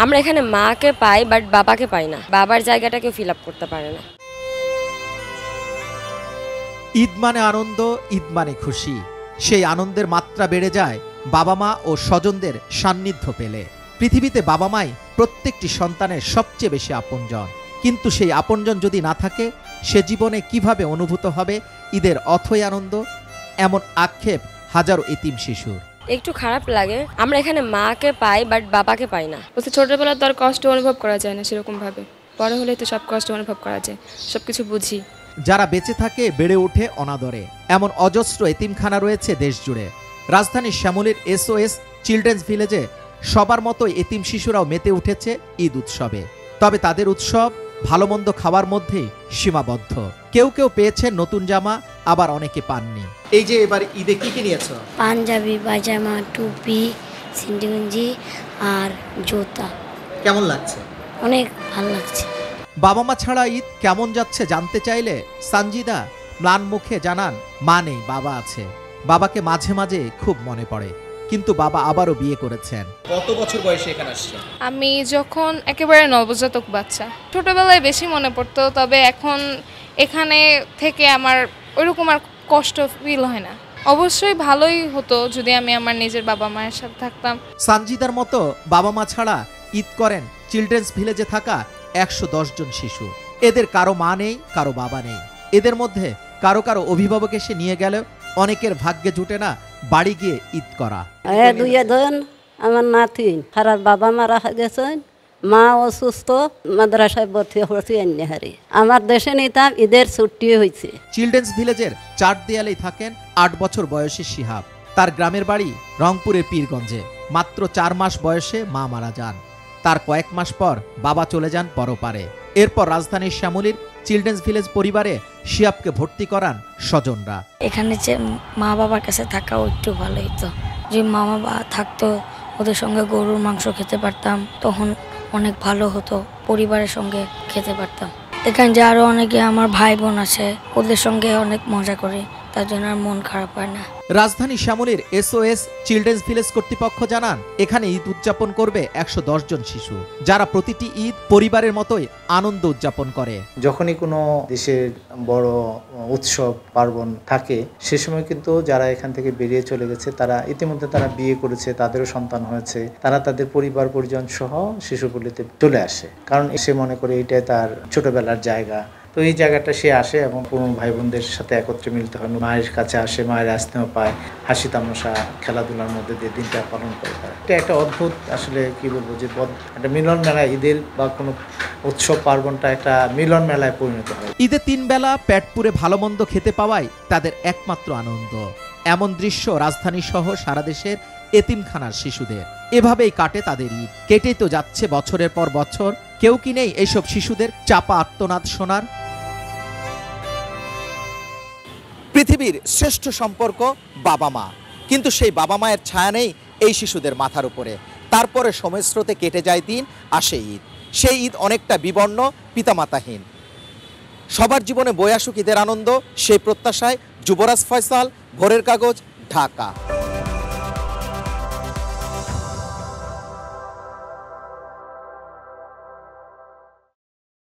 আমরা এখানে মাকে পাই বাট বাবাকে পাই না, বাবার জায়গাটা কেউ ফিল আপ করতে পারে না। ঈদ মানে আনন্দ, ঈদ মানে খুশি। সেই আনন্দের মাত্রা বেড়ে যায় বাবা মা ও স্বজনদের সান্নিধ্য পেলে। পৃথিবীতে বাবা মাই প্রত্যেকটি সন্তানের সবচেয়ে বেশি আপনজন, কিন্তু সেই আপনজন যদি না থাকে সে জীবনে কিভাবে অনুভূত হবে ঈদের অথই আনন্দ, এমন আক্ষেপ হাজারো এতিম শিশুর। একটু খারাপ লাগে, আমরা এখানে মাকে পাই বাট বাবাকে পাই না। বলতে ছোটবেলায় তো আর কষ্ট অনুভব করা যায় না সেরকম ভাবে, বড় হলে তো সব কষ্ট অনুভব করা যায়, সবকিছু বুঝি। যারা বেঁচে থাকে বেড়ে ওঠে অনাদরে, এমন অজস্র এতিমখানা রয়েছে দেশ জুড়ে। রাজধানীর শ্যামলীর SOS চিলড্রেন্স ভিলেজে সবার মতো এতিম শিশুরাও মেতে উঠেছে ঈদ উৎসবে। তবে তাদের উৎসব ভালো মন্দ খাওয়ার মধ্যেই সীমাবদ্ধ। কেউ কেউ পেয়েছেন নতুন জামা, আবার অনেকে পাননি। এই যে এবার ঈদে কি কি নিয়েছো? পাঞ্জাবি, পায়জামা, টুপি, সিন্ডিগঞ্জি আর জুতা। কেমন লাগছে? অনেক ভালো লাগছে। বাবা মা ছাড়া ঈদ কেমন যাচ্ছে জানতে চাইলে সানজিদা ম্লান মুখে জানান, মা নেই, বাবা আছে। বাবাকে মাঝে মাঝে খুব মনে পড়ে, কিন্তু বাবা আবারও বিয়ে করেছেন। কত বছর বয়সে এখানে আসছেন? আমি যখন একেবারে নবজাতক বাচ্চা, ছোটবেলায় বেশি মনে পড়তো, তবে এখন এখানে থেকে আমার ওইরকম আর কষ্ট ফিল হয় না। অবশ্যই ভালোই হতো যদি আমি আমার নিজের বাবা মায়ের সাথে থাকতাম। সানজিদার মতো বাবা মা ছাড়া ঈদ করেন চিলড্রেন্স ভিলেজে থাকা 110 জন শিশু। এদের কারো মা নেই, কারো বাবা নেই। এদের মধ্যে কারো কারো অভিভাবক এসে নিয়ে গেলেও অনেকের ভাগ্যে জুটে না বাড়ি গিয়ে ঈদ করা। দুইজন আমার নাতিন খারাপ, বাবা মারা গেছেন, মা অসুস্থ, মাদ্রাসায় ভর্তি হয়েছি হারি। আমার দেশে নিতাম, ঈদের ছুটি হয়েছে। চিলড্রেন্স ভিলেজের 4 দেয়ালেই থাকেন 8 বছর বয়সী শিহাব। তার গ্রামের বাড়ি রংপুরের পীরগঞ্জে। মাত্র 4 মাস বয়সে মা মারা যান। তার কয়েক মাস পর বাবা চলে যান পরপারে। এরপর রাজধানীর শ্যামলীর চিলড্রেন্স ভিলেজ পরিবারে শিহাবকে ভর্তি করান স্বজনরা। এখানে যে মা বাবার কাছে থাকাও একটু ভালো হতো। যে মা বাবা থাকতো, ওদের সঙ্গে গরুর মাংস খেতে পারতাম, তখন অনেক ভালো হতো, পরিবারের সঙ্গে খেতে পারতাম। এখানে যে আরও অনেকে আমার ভাই বোন আছে, ওদের সঙ্গে অনেক মজা করি, তার জন্য আর মন খারাপ হয় না। রাজধানী শ্যামলীর SOS চিলড্রেন্স ভিলেজ কর্তৃপক্ষ জানান, এখানে ঈদ উদযাপন করবে 110 জন শিশু, যারা প্রতিটি ঈদ পরিবারের মতোই আনন্দ উদযাপন করে। যখনই কোনো দেশের বড় উৎসব পার্বণ থাকে সে সময় কিন্তু যারা এখান থেকে বেরিয়ে চলে গেছে, তারা ইতিমধ্যে তারা বিয়ে করেছে, তাদেরও সন্তান হয়েছে, তারা তাদের পরিবার পরিজন সহ শিশুপল্লীতে চলে আসে, কারণ সে মনে করে এটাই তার ছোটবেলার জায়গা। তো এই জায়গাটা সে আসে এবং কোনো ভাই বোনদের সাথে একত্রে মিলিত হয়, মায়ের কাছে আসে, মায়ের স্নেহ পায়, হাসি তামাশা খেলাধুলার মধ্যে দিয়ে দিনটা পালন করে। এটা একটা অদ্ভুত, আসলে কি বলবো, যে একটা মিলন মেলা, ঈদের বা কোনো উৎসব পার্বণটা একটা মিলন মেলায় পরিণত হয়। ঈদে 3 বেলা পেট পুরে ভালো মন্দ খেতে পাওয়াই তাদের একমাত্র আনন্দ। এমন দৃশ্য রাজধানী সহ সারা দেশের এতিমখানার শিশুদের। এভাবেই কাটে তাদের ঈদ। কেটেই তো যাচ্ছে বছরের পর বছর। কেউ কি নেই এইসব শিশুদের চাপা আর্তনাদ শোনার? পৃথিবীর শ্রেষ্ঠ সম্পর্ক বাবা মা, কিন্তু সেই বাবা মায়ের ছায়া নেই এই শিশুদের মাথার উপরে। তারপরে সময়ের স্রোতে কেটে যায় দিন, আসে ঈদ। সেই ঈদ অনেকটা বিবর্ণ, পিতামাতাহীন। সবার জীবনে বয়ে আসুক ঈদের আনন্দ, সেই প্রত্যাশায় যুবরাজ ফয়সাল, ভোরের কাগজ, ঢাকা।